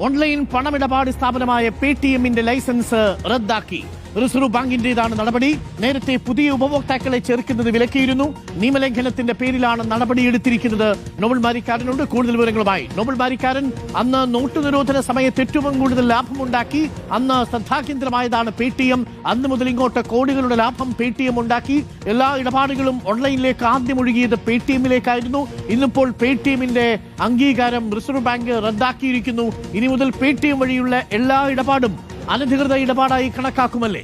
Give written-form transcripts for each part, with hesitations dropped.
Online പണമിടപാട് സ്ഥാപനമായ പേടിഎമ്മിന്റെ licence റദ്ദാക്കി. റിസർവ് ബാങ്കിന്റേതാണ് നടപടി. നേരത്തെ പുതിയ ഉപഭോക്താക്കളെ ചേർക്കുന്നത് വിലക്കിയിരുന്നു. നിയമലംഘനത്തിന്റെ പേരിലാണ് നടപടിയെടുത്തിരിക്കുന്നത്. നോബൽ ബാരിക്കാരനുണ്ട് കൂടുതൽ വിവരങ്ങളുമായി. നോബൽ ബാരിക്കാരൻ, അന്ന് നോട്ട് നിരോധന സമയത്ത് ഏറ്റവും കൂടുതൽ ലാഭമുണ്ടാക്കി. അന്ന് ശ്രദ്ധാകേന്ദ്രമായതാണ് പേടിഎം. അന്ന് മുതൽ ഇങ്ങോട്ട് കോടികളുടെ ലാഭം പേടിഎം ഉണ്ടാക്കി. എല്ലാ ഇടപാടുകളും ഓൺലൈനിലേക്ക് ആദ്യം ഒഴുകിയത് പേടിഎമ്മിലേക്കായിരുന്നു. ഇന്നിപ്പോൾ പേടിഎമ്മിന്റെ അംഗീകാരം റിസർവ് ബാങ്ക് റദ്ദാക്കിയിരിക്കുന്നു. ഇനി മുതൽ പേടിഎം വഴിയുള്ള എല്ലാ ഇടപാടും അനധികൃത ഇടപാടായി കണക്കാക്കുമല്ലേ?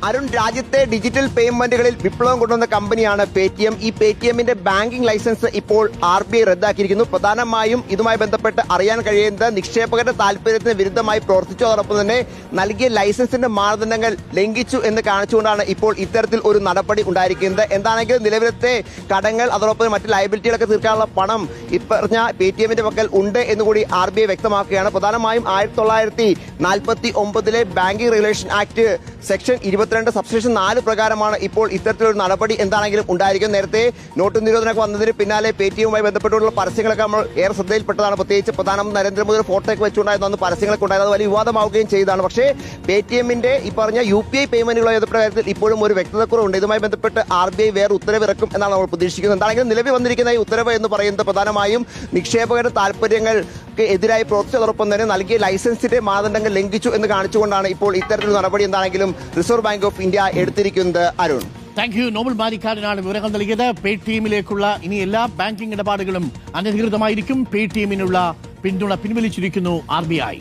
അരുൺ, രാജ്യത്തെ ഡിജിറ്റൽ പേയ്മെന്റുകളിൽ വിപ്ലവം കൊണ്ടുവന്ന കമ്പനിയാണ് പേടിഎം. ഈ പേടിഎമ്മിന്റെ ബാങ്കിംഗ് ലൈസൻസ് ഇപ്പോൾ RBI റദ്ദാക്കിയിരിക്കുന്നു. പ്രധാനമായും ഇതുമായി ബന്ധപ്പെട്ട് അറിയാൻ കഴിയുന്നത് നിക്ഷേപകരുടെ താല്പര്യത്തിന് വിരുദ്ധമായി പ്രവർത്തിച്ചതോടൊപ്പം തന്നെ നൽകിയ ലൈസൻസിന്റെ മാനദണ്ഡങ്ങൾ ലംഘിച്ചു എന്ന് കാണിച്ചുകൊണ്ടാണ് ഇപ്പോൾ ഇത്തരത്തിൽ ഒരു നടപടി ഉണ്ടായിരിക്കുന്നത്. എന്താണെങ്കിലും നിലവിലത്തെ കടങ്ങൾ അതോടൊപ്പം മറ്റ് ലയബിലിറ്റികളൊക്കെ തീർക്കാനുള്ള പണം ഇപ്പറഞ്ഞ പേടിഎമ്മിന്റെ പക്കൽ ഉണ്ട് എന്നുകൂടി RBI വ്യക്തമാക്കുകയാണ്. പ്രധാനമായും 1949 banking regulation act section 22 subsection 4 പ്രകാരമാണ് ഇപ്പോൾ ഇത്തരത്തിലൊരു നടപടി എന്താണെങ്കിലും ഉണ്ടായിരിക്കും. നേരത്തെ നോട്ട് നിരോധനമൊക്കെ വന്നതിന് പിന്നാലെ പേടിഎമ്മുമായി ബന്ധപ്പെട്ടുള്ള പരസ്യങ്ങളൊക്കെ നമ്മൾ ഏറെ ശ്രദ്ധയിൽപ്പെട്ടതാണ്. പ്രത്യേകിച്ച് പ്രധാനമന്ത്രി നരേന്ദ്രമോദി ഫോട്ടോയൊക്കെ വെച്ചുകൊണ്ടായിരുന്നു പരസ്യങ്ങളൊക്കെ ഉണ്ടായത്. അത് വലിയ വിവാദമാവുകയും ചെയ്തതാണ്. പക്ഷേ പേടിഎമ്മിന്റെ ഈ പറഞ്ഞ UPI പേയ്മെന്റുകളെ കാര്യത്തിൽ ഇപ്പോഴും ഒരു വ്യക്തതക്കുറവുണ്ട്. ഇതുമായി ബന്ധപ്പെട്ട് RBI വേറെ ഉത്തരവ് ഇറക്കും എന്നാണ് നമ്മൾ പ്രതീക്ഷിക്കുന്നത്. എന്താണെങ്കിലും നിലവിൽ വന്നിരിക്കുന്ന ഈ ഉത്തരവ് എന്ന് പറയുന്നത് പ്രധാനമായും നിക്ഷേപകരുടെ താല്പര്യങ്ങൾക്ക് എതിരായി പ്രവർത്തിച്ചതോടൊപ്പം തന്നെ നൽകിയ ലൈസൻസിന്റെ മാനദണ്ഡങ്ങൾ ലംഘിച്ചു എന്ന് കാണിച്ചുകൊണ്ടാണ് ഇപ്പോൾ ഇത്തരത്തിലുള്ള നടപടി എന്താണെങ്കിലും റിസർവ് ബാങ്ക് ഓഫ് ഇന്ത്യ എടുത്തിരിക്കുന്നത്. Arun, thank you. നോബൽ ബാരിക്കാരനാണ് വിവരങ്ങൾ നൽകിയത്. പേടിഎമ്മിലേക്കുള്ള ഇനി എല്ലാ ബാങ്കിംഗ് ഇടപാടുകളും അനധികൃതമായിരിക്കും. പേടിഎമ്മിനുള്ള പിന്തുണ പിൻവലിച്ചിരിക്കുന്നു RBI.